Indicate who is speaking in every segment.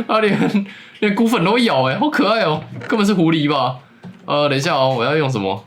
Speaker 1: 它连骨粉都会咬，哎，好可爱哦，根本是狐狸吧？等一下哦，我要用什么？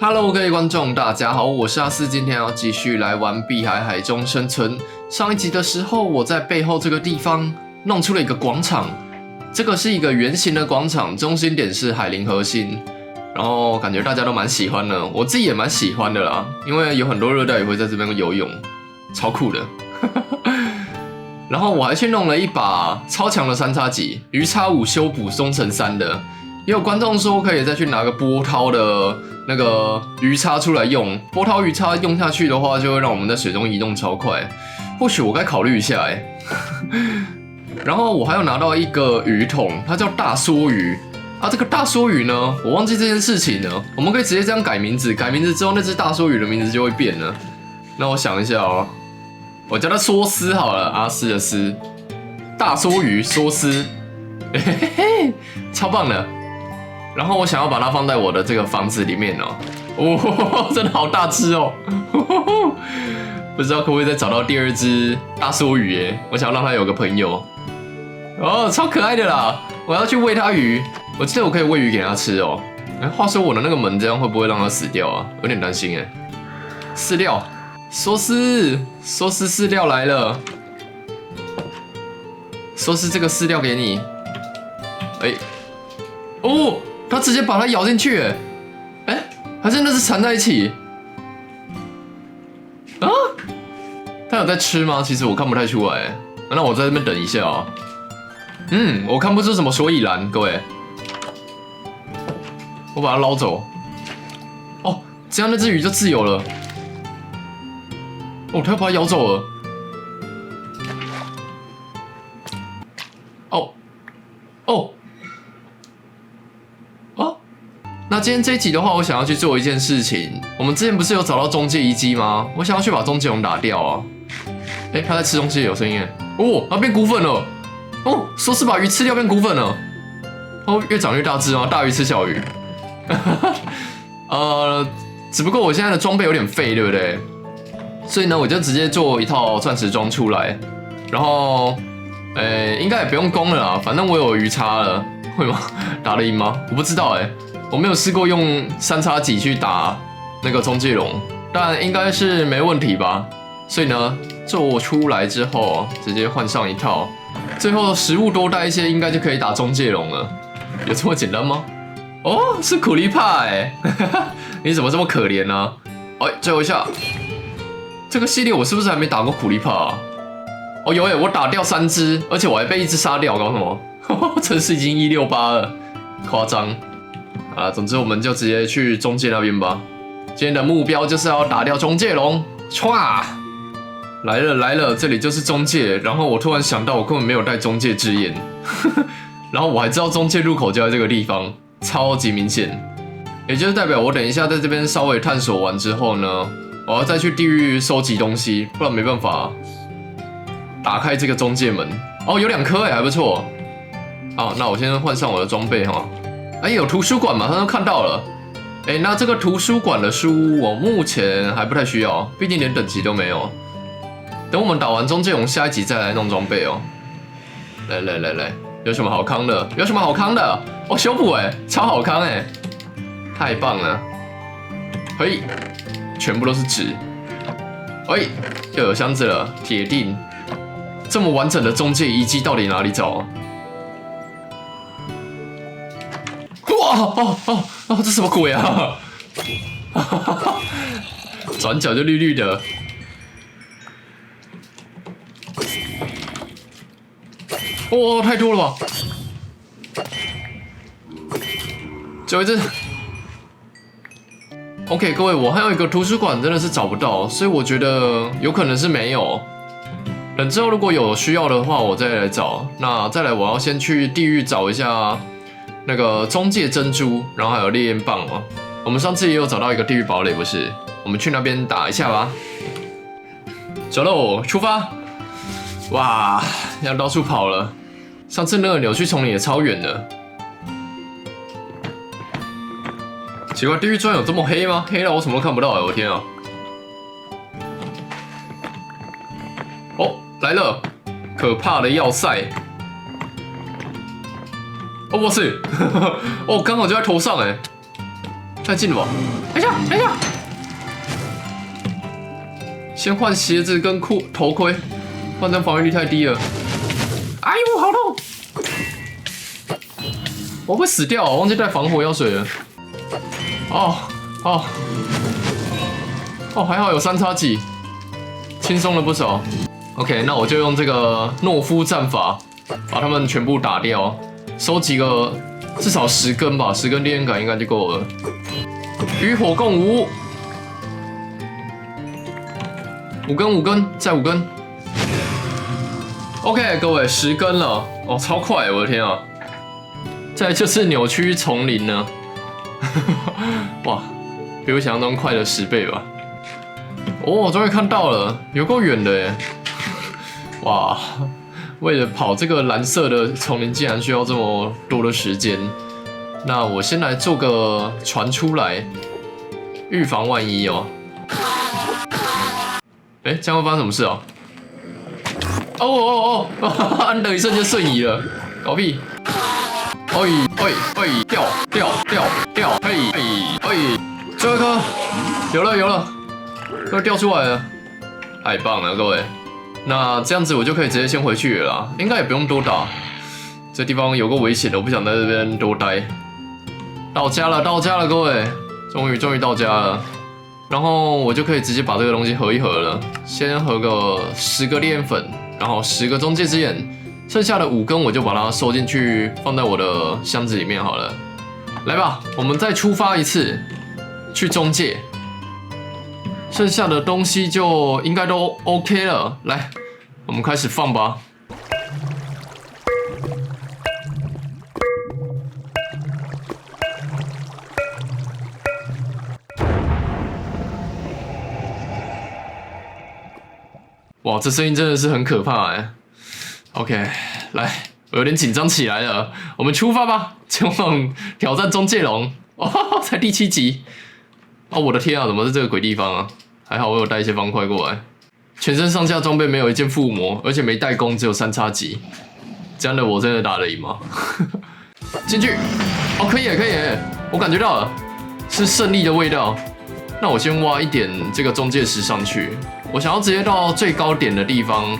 Speaker 1: Hello， 各位观众，大家好，我是阿四，今天要继续来玩《碧海海中生存》。上一集的时候，我在背后这个地方弄出了一个广场，这个是一个圆形的广场，中心点是海灵核心，然后感觉大家都蛮喜欢的，我自己也蛮喜欢的啦，因为有很多热带鱼会在这边游泳，超酷的。然后我还去弄了一把超强的3叉戟，鱼叉5修补松成3的。 也有观众说可以再去拿个波涛的那个鱼叉出来用，波涛鱼叉用下去的话，就会让我们在水中移动超快。或许我该考虑一下哎。然后我还有拿到一个鱼桶，它叫大梭鱼啊。这个大梭鱼呢，我忘记这件事情了。我们可以直接这样改名字，改名字之后那只大梭鱼的名字就会变了。那我想一下哦，我叫它梭斯好了，阿斯的斯，大梭鱼梭斯，嘿嘿嘿，超棒的。 然后我想要把它放在我的这个房子里面哦，哦，真的好大只哦，不知道可不可以再找到第2只大梭鱼耶？我想要让它有个朋友，哦，超可爱的啦！我要去喂它鱼，我记得我可以喂鱼给它吃哦。哎，话说我的那个门这样会不会让它死掉啊？有点担心哎。饲料，梭斯饲料来了，梭斯这个饲料给你，哎，哦。 它直接把它咬进去，哎，还是那是缠在一起啊？它有在吃吗？其实我看不太出来，那我在这边等一下哦。我看不出什么所以然，各位，我把它捞走。哦，这样那只鱼就自由了。哦，它要把它咬走了。哦，哦。 那今天这一集的话，我想要去做一件事情。我们之前不是有找到中介遗迹吗？我想要去把中介龙打掉啊！哎，它在吃东西，有声音哦，它变骨粉了。哦，说是把鱼吃掉变骨粉了。哦，越长越大只啊，大鱼吃小鱼。只不过我现在的装备有点废，对不对？所以呢，我就直接做一套钻石装出来，然后，应该也不用攻了啦，反正我有鱼叉了，会吗？打得赢吗？我不知道我没有试过用3叉戟去打那个中介龙，但应该是没问题吧。所以呢，做出来之后直接换上一套，最后食物多带一些，应该就可以打中介龙了。有这么简单吗？哦，是苦力怕你怎么这么可怜呢？最后一下，这个系列我是不是还没打过苦力怕啊？哦，有我打掉3只，而且我还被1只杀掉，搞什么？城市已经168了，夸张。 啊，总之我们就直接去中介那边吧。今天的目标就是要打掉中介龙。唰，来了，这里就是中介。然后我突然想到，我根本没有带中介之眼，然后我还知道中介入口就在这个地方，超级明显。也就是代表我等一下在这边稍微探索完之后呢，我要再去地狱收集东西，不然没办法打开这个中介门。哦，有2颗还不错。好，那我先换上我的装备哈。 有图书馆嘛？他都看到了。那这个图书馆的书我目前还不太需要，毕竟连等级都没有。等我们打完中介龙，下一集再来弄装备哦。来，有什么好康的？有什么好康的？哦，修补超好康太棒了。嘿，全部都是纸。又有箱子了，铁锭。这么完整的中介遗迹到底哪里找？ 这什么鬼啊！转角就绿绿的。哇，太多了吧！最后一只。OK， 各位，我还有一个图书馆真的是找不到，所以我觉得有可能是没有。等之后如果有需要的话，我再来找。那再来，我要先去地狱找一下。 那个中介珍珠，然后还有烈焰棒哦。我们上次也有找到一个地狱堡垒，不是？我们去那边打一下吧。走喽，出发！哇，要到处跑了。上次那个扭曲丛林也超远的。奇怪，地狱砖有这么黑吗？黑到我什么都看不到哎！我天啊！哦，来了，可怕的要塞！哦，我去！哦，刚好就在头上哎，太近了吧？等一下，等一下，先换鞋子跟头盔，换成防御力太低了。哎呦，好痛！我会死掉，忘记带防火药水了。哦哦哦，还好有3叉戟，轻松了不少。OK， 那我就用这个懦夫战法把他们全部打掉，收集个至少10根吧，10根烈焰感应该就够了。与火共舞，5根，再5根。OK， 各位10根了，哦，超快，我的天啊！再来就是扭曲丛林呢，哇，比我想象中快了10倍吧。哦，终于看到了，有够远的耶！哇，为了跑这个蓝色的丛林，竟然需要这么多的时间。那我先来做个船出来，预防万一哦。哎，这样会发生什么事啊？哦，安德一瞬间瞬移了，搞屁！掉，最后一颗，有了，都掉出来了，太棒了，各位。那这样子我就可以直接先回去了啦，应该也不用多打。这地方有个危险的，我不想在这边多待。到家了，各位，终于到家了。然后我就可以直接把这个东西合一合了，先合个10个烈焰粉，然后10个中介之眼。剩下的5根我就把它收进去，放在我的箱子里面好了。来吧，我们再出发一次，去中介。剩下的东西就应该都 OK 了。来，我们开始放吧。哇，这声音真的是很可怕哎。OK， 来，我有点紧张起来了，我们出发吧，前往挑战中介龙。哦，才第7集。哦，我的天啊，怎么是这个鬼地方啊？还好我有带一些方块过来，全身上下装备没有一件附魔，而且没带弓，只有3叉戟。这样的我真的打得赢吗？进去，哦，可以，我感觉到了，是胜利的味道。那我先挖一点这个中介石上去，我想要直接到最高点的地方。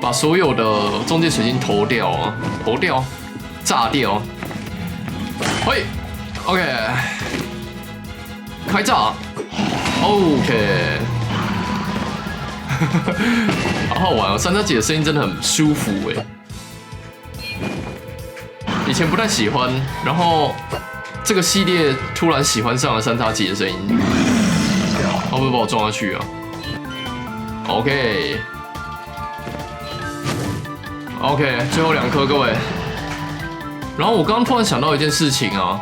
Speaker 1: 把所有的中介水晶投掉，炸掉。嘿 ，OK， 开炸 ，OK， 好好玩哦！3叉戟的声音真的很舒服哎，以前不太喜欢，然后这个系列突然喜欢上了3叉戟的声音，会不会把我撞下去啊 ？OK， 最后2颗，各位。然后我刚刚突然想到一件事情啊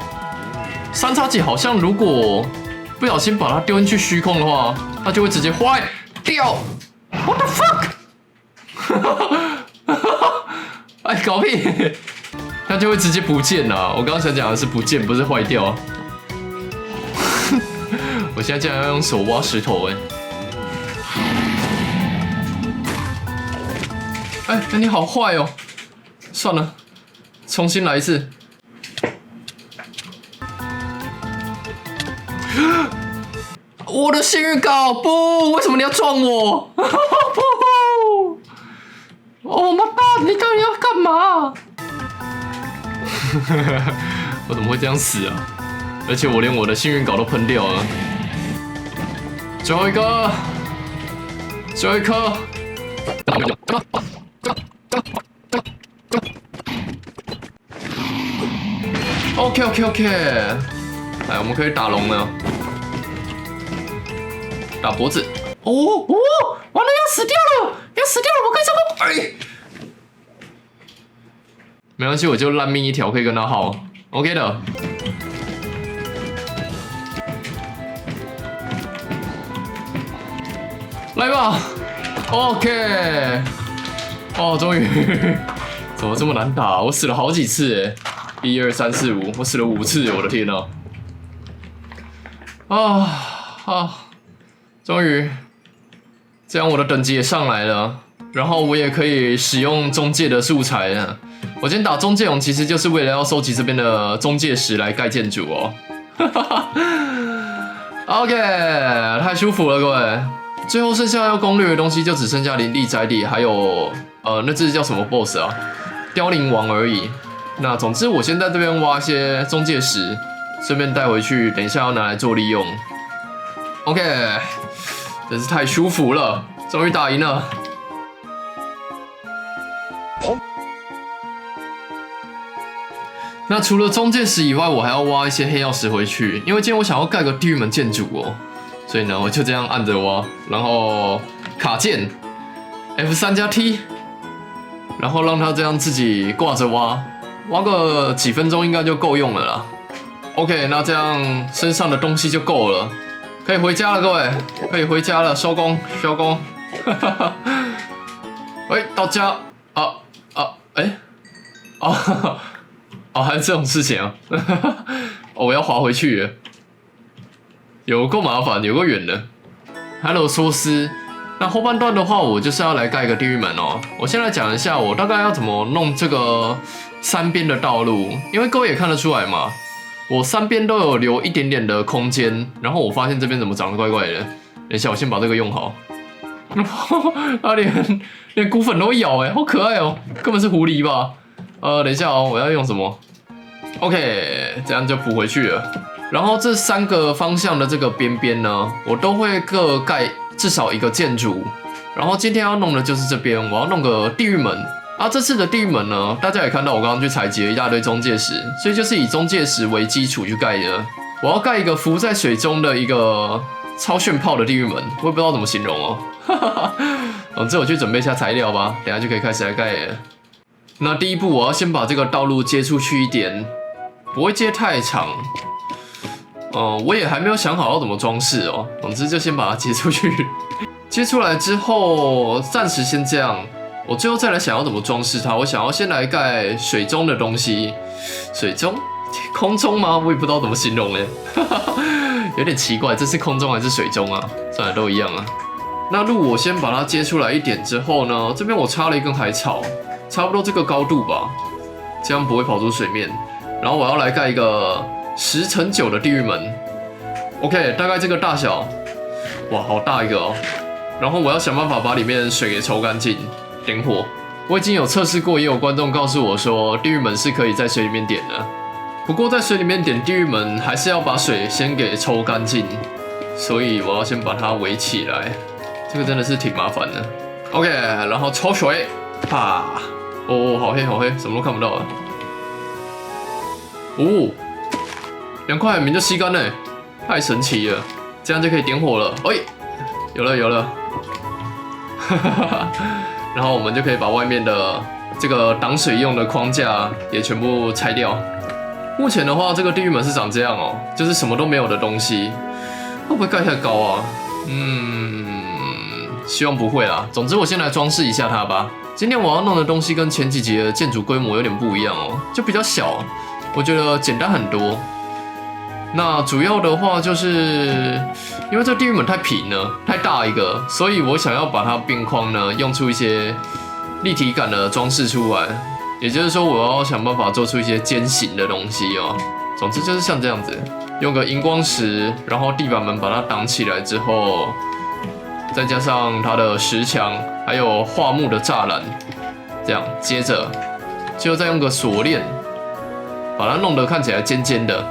Speaker 1: ，3叉戟好像如果不小心把它丢进去虚空的话，它就会直接坏掉。What the fuck？ 哎，搞屁！它就会直接不见了。我刚刚想讲的是不见，不是坏掉。我现在竟然要用手挖石头哎，你好坏哦！算了，重新来一次。我的幸运膏不，为什么你要撞我？不！哦妈蛋，你到底要干嘛？我怎么会这样死啊？而且我连我的幸运膏都喷掉了。最后一个，最后一颗。OK， 来，我们可以打龙了，打脖子。哦，完了，要死掉了，我可以这么，没关系，我就烂命一条，可以跟他耗 ，OK 的。来吧 ，OK， 哦，终于，怎么这么难打？我死了好几次1、2、3、4、5，我死了5次，我的天哪！啊啊！终于，这样我的等级也上来了，然后我也可以使用中介的素材了。我今天打中介龙其实就是为了要收集这边的中介石来盖建筑哦。OK， 太舒服了，各位。最后剩下要攻略的东西就只剩下林地宅邸，还有那只叫什么 BOSS 啊？凋零王而已。那总之，我先在这边挖一些中介石，顺便带回去，等一下要拿来做利用。OK， 真是太舒服了，终于打赢了。那除了中介石以外，我还要挖一些黑曜石回去，因为今天我想要盖个地狱门建筑哦，所以呢，我就这样按着挖，然后卡键 F3+T， 然后让它这样自己挂着挖，挖个几分钟应该就够用了啦。OK， 那这样身上的东西就够了，可以回家了，各位，可以回家了，收工，收工。喂，到家哦，还有这种事情啊！我要滑回去了，有够麻烦，有够远的。Hello， 说斯。那后半段的话，我就是要来盖一个地狱门哦。我先来讲一下，我大概要怎么弄这个三边的道路，因为各位也看得出来嘛，我三边都有留一点点的空间。然后我发现这边怎么长得怪怪的，等一下我先把这个用好。它连骨粉都会咬好可爱哦，根本是狐狸吧？等一下哦，我要用什么 ？OK， 这样就补回去了。然后这3个方向的这个边边呢，我都会各盖至少一个建筑。然后今天要弄的就是这边，我要弄个地狱门。啊，这次的地狱门呢，大家也看到我刚刚去采集了一大堆中介石，所以就是以中介石为基础去盖的。我要盖一个浮在水中的一个超炫炮的地狱门，我也不知道怎么形容哦。总之我去准备一下材料吧，等一下就可以开始来盖了。那第一步，我要先把这个道路接出去一点，不会接太长。我也还没有想好要怎么装饰哦。总之就先把它接出去，接出来之后，暂时先这样。我最后再来想要怎么装饰它。我想要先来盖水中的东西，水中、空中吗？我也不知道怎么形容嘞，有点奇怪，这是空中还是水中啊？算了，都一样啊。那路我先把它接出来一点之后呢，这边我插了一根海草。差不多这个高度吧，这样不会跑出水面。然后我要来盖一个10×9的地狱门 ，OK， 大概这个大小，哇，好大一个哦。然后我要想办法把里面水给抽干净，点火。我已经有测试过，也有观众告诉我说，地狱门是可以在水里面点的。不过在水里面点地狱门，还是要把水先给抽干净，所以我要先把它围起来。这个真的是挺麻烦的。OK， 然后抽水，啪。哦，好黑好黑，什么都看不到了。哦，2块海绵就吸干了，太神奇了！这样就可以点火了。哎，有了有了，然后我们就可以把外面的这个挡水用的框架也全部拆掉。目前的话，这个地狱门是长这样哦，就是什么都没有的东西，会不会盖太高啊？希望不会啦。总之，我先来装饰一下它吧。今天我要弄的东西跟前几集的建筑规模有点不一样哦，就比较小，我觉得简单很多。那主要的话就是因为这地狱门太平了，太大一个，所以我想要把它边框呢用出一些立体感的装饰出来。也就是说，我要想办法做出一些尖形的东西哦。总之就是像这样子，用个荧光石，然后地板门把它挡起来之后。再加上它的石墙，还有桦木的栅栏，这样接着就再用个锁链把它弄得看起来尖尖的，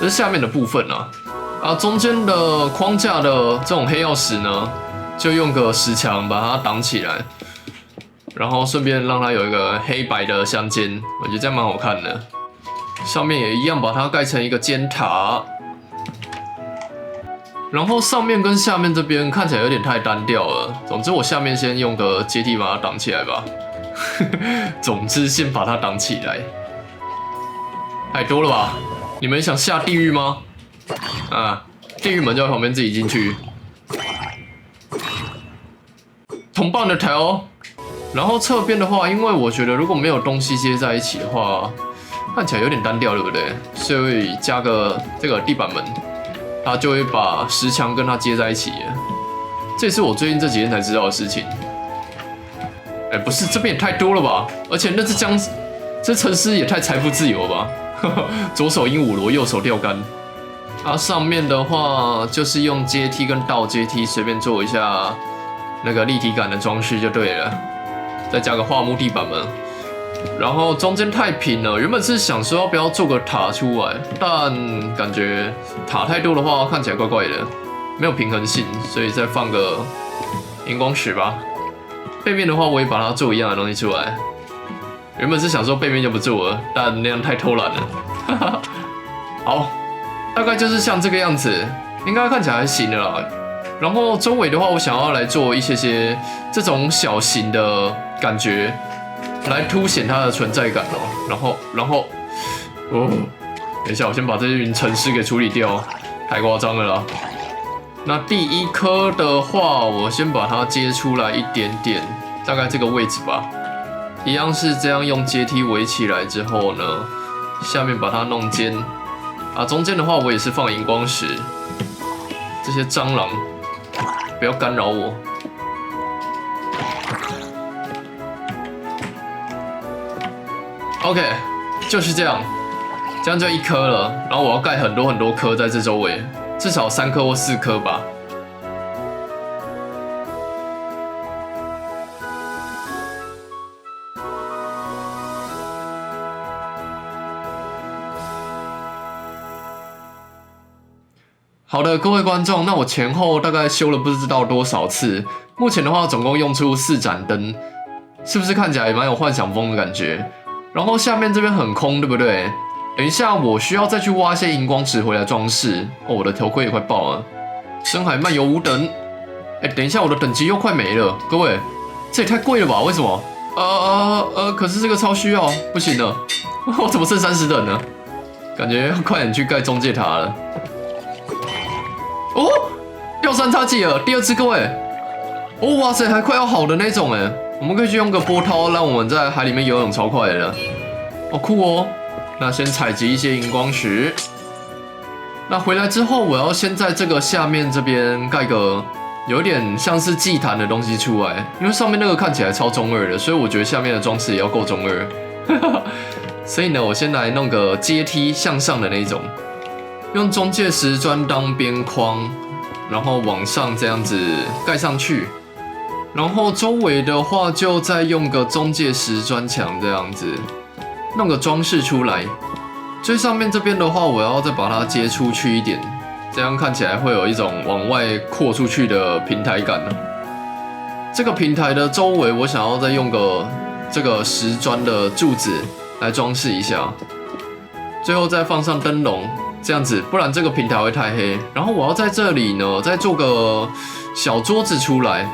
Speaker 1: 这是下面的部分啊。中间的框架的这种黑曜石呢，就用个石墙把它挡起来，然后顺便让它有一个黑白的相间，我觉得这样蛮好看的。上面也一样把它盖成一个尖塔。然后上面跟下面这边看起来有点太单调了。总之，我下面先用个阶梯把它挡起来吧。总之，先把它挡起来。太多了吧？你们想下地狱吗？地狱门就在旁边自己进去。铜棒的头。然后侧边的话，因为我觉得如果没有东西接在一起的话，看起来有点单调，对不对？所以加个这个地板门。它就会把石墙跟它接在一起了。这也是我最近这几天才知道的事情。哎，不是，这边也太多了吧？而且那只这沉尸也太财富自由了吧？左手鹦鹉螺，右手钓竿。它上面的话就是用阶梯跟倒阶梯随便做一下那个立体感的装饰就对了，再加个桦木地板们。然后中间太平了，原本是想说要不要做个塔出来，但感觉塔太多的话看起来怪怪的，没有平衡性，所以再放个荧光石吧。背面的话我也把它做一样的东西出来，原本是想说背面就不做了，但那样太偷懒了。好。大概就是像这个样子，应该看起来还行的啦。然后周围的话，我想要来做一些这种小型的感觉，来凸显它的存在感哦。然后，等一下，我先把这些云层尸给处理掉，太夸张了啦。那第一颗的话，我先把它接出来一点点，大概这个位置吧。一样是这样用阶梯围起来之后呢，下面把它弄尖。中间的话我也是放荧光石，这些蟑螂不要干扰我。OK， 就是这样，这样就一颗了。然后我要盖很多很多颗在这周围，至少3颗或4颗吧。好的，各位观众，那我前后大概修了不知道多少次，目前的话总共用出4盏灯，是不是看起来也蛮有幻想风的感觉？然后下面这边很空，对不对？等一下我需要再去挖一些荧光石回来装饰。我的头盔也快爆了。深海漫游5等，等一下我的等级又快没了，各位，这也太贵了吧？为什么？可是这个超需要，不行了，我怎么剩30等呢？感觉要快点去盖中介塔了。哦，掉3叉戟了，第2次，各位。哇塞，还快要好的那种哎，我们可以去用个波涛，让我们在海里面游泳超快的。酷哦。那先采集一些荧光石。那回来之后，我要先在这个下面这边盖个有点像是祭坛的东西出来，因为上面那个看起来超中二的，所以我觉得下面的装饰也要够中二。所以呢，我先来弄个阶梯向上的那种。用中介石砖当边框，然后往上这样子盖上去，然后周围的话就再用个中介石砖墙这样子弄个装饰出来。最上面这边的话，我要再把它接出去一点，这样看起来会有一种往外扩出去的平台感。这个平台的周围，我想要再用个这个石砖的柱子来装饰一下，最后再放上灯笼。这样子，不然这个平台会太黑。然后我要在这里呢，再做个小桌子出来，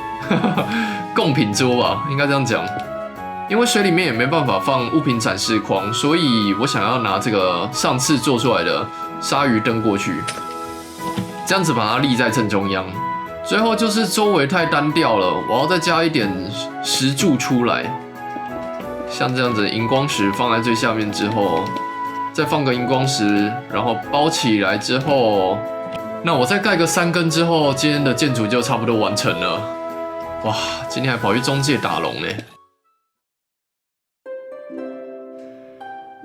Speaker 1: 贡品桌吧，应该这样讲。因为水里面也没办法放物品展示框，所以我想要拿这个上次做出来的鲨鱼灯过去，这样子把它立在正中央。最后就是周围太单调了，我要再加一点石柱出来，像这样子，荧光石放在最下面之后。再放个荧光石，然后包起来之后，那我再盖个3根之后，今天的建筑就差不多完成了。哇，今天还跑去中介打龙嘞！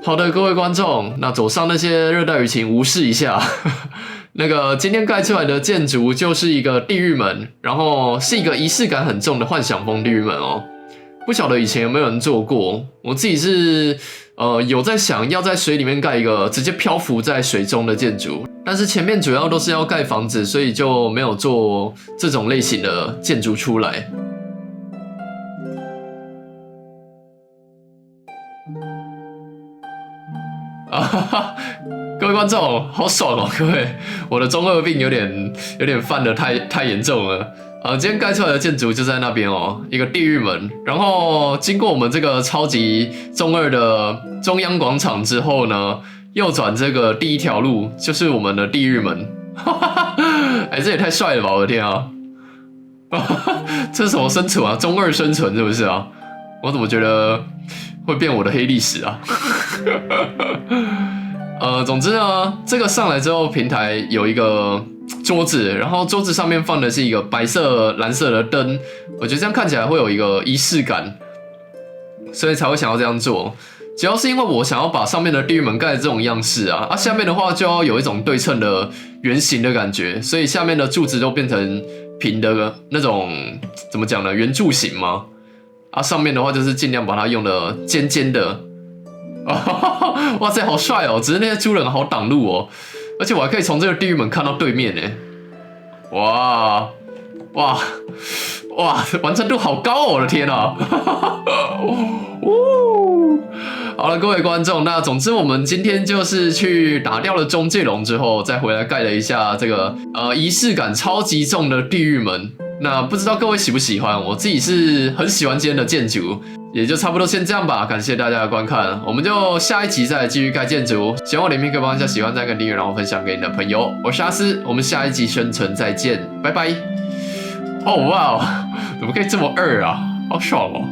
Speaker 1: 好的，各位观众，那左上那些热带雨请无视一下。那个今天盖出来的建筑就是一个地狱门，然后是一个仪式感很重的幻想风地狱门哦。不晓得以前有没有人做过，我自己是有在想要在水里面盖一个直接漂浮在水中的建筑，但是前面主要都是要盖房子，所以就没有做这种类型的建筑出来。各位观众，好爽哦！各位，我的中二病有点犯得太严重了。今天盖出来的建筑就在那边哦，一个地狱门。然后经过我们这个超级中二的中央广场之后呢，右转这个第一条路就是我们的地狱门。这也太帅了吧！我的天啊！这是什么生存啊？中二生存是不是啊？我怎么觉得会变我的黑历史啊？总之呢，这个上来之后，平台有一个桌子，然后桌子上面放的是一个白色、蓝色的灯，我觉得这样看起来会有一个仪式感，所以才会想要这样做。主要是因为我想要把上面的地狱门盖这种样式啊，下面的话就要有一种对称的圆形的感觉，所以下面的柱子都变成平的那种，怎么讲呢？圆柱形吗？上面的话就是尽量把它用的尖尖的。哇塞，好帅哦！只是那些猪人好挡路哦，而且我还可以从这个地狱门看到对面呢。哇！完成度好高哦！我的天啊！好了，各位观众，那总之我们今天就是去打掉了中介龙之后，再回来盖了一下这个仪式感超级重的地狱门。那不知道各位喜不喜欢？我自己是很喜欢今天的建筑，也就差不多先这样吧。感谢大家的观看，我们就下一集再来继续盖建筑。喜欢我的影片可以帮一下喜欢、赞跟订阅，然后分享给你的朋友。我是阿斯，我们下一集生存再见，拜拜。哦哇，怎么可以这么二啊？好爽哦！